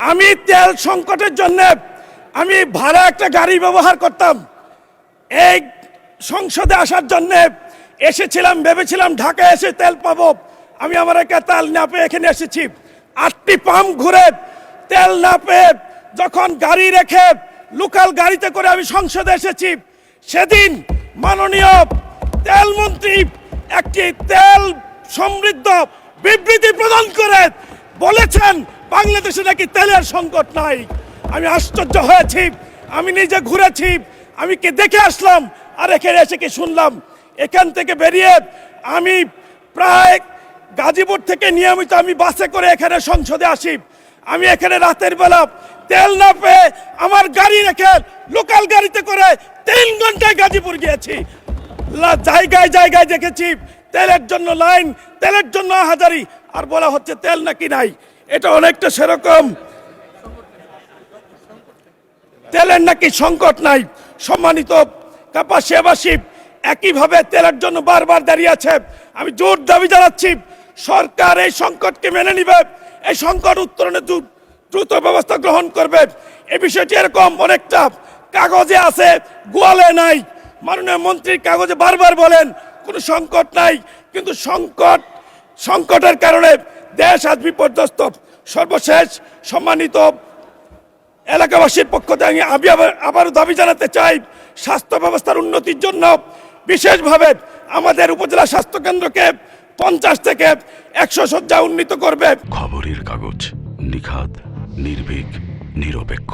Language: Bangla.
আমি তেল সংকটের জন্য আমি ভাড়া একটা গাড়ি ব্যবহার করতাম। এই সংসদে আসার জন্য এসেছিলাম, ভেবেছিলাম ঢাকায় এসে তেল পাবো। আমি আমার একা তেল না পেয়ে এখানে এসেছি। 8টি পাম্প ঘুরে তেল না পেয়ে যখন গাড়ি রেখে লোকাল গাড়িতে করে আমি সংসদে এসেছি, সেদিন মাননীয় তেলমন্ত্রী একটি তেল সমৃদ্ধ বিবৃতি প্রদান করে বলেছেন বাংলাদেশে নাকি তেলের সংকট নাই। আমি আশ্চর্য হয়েছি। আমি নিজে ঘুরেছি, আমি কি দেখে আসলাম, আর এখানে এসে কি শুনলাম। এখান থেকে বেরিয়ে আমি প্রায় গাজীপুর থেকে নিয়মিত আমি বাসে করে এখানে সংসদে আসি। আমি এখানে রাতের বেলা তেল না পেয়ে আমার গাড়ি রেখে লোকাল গাড়িতে করে 3 ঘন্টায় গাজীপুর গিয়েছি। জায়গায় জায়গায় দেখেছি তেলের জন্য লাইন, তেলের জন্য হাজারি, আর বলা হচ্ছে তেল নাকি নাই। এটা অনেকটা সেরকম, তেলের নাকি সংকট নাই। সম্মানিত কাপাসিয়াবাসী, একইভাবে তেলের জন্য বারবার দাঁড়িয়ে আছে। আমি জোর দাবি জানাচ্ছি সরকার এই সংকটকে মেনে নিবে, এই সংকট উত্তরণে দ্রুত ব্যবস্থা গ্রহণ করবে। এই বিষয়টি এরকম অনেকটা কাগজে আছে, গোয়ালে নাই। মাননীয় মন্ত্রীর কাগজে বারবার বলেন কোনো সংকট নাই, কিন্তু সংকটের কারণে দেশ আজ বিপর্যস্ত। সর্বশেষ সম্মানিত এলাকাবাসীর পক্ষ থেকে আমি আবারও দাবি জানাতে চাই, স্বাস্থ্য ব্যবস্থার উন্নতির জন্য বিশেষভাবে আমাদের উপজেলা স্বাস্থ্য কেন্দ্রকে 50 থেকে 100 শয্যা উন্নীত করবে। খবরের কাগজ, নিখাত, নির্ভীক, নিরপেক্ষ।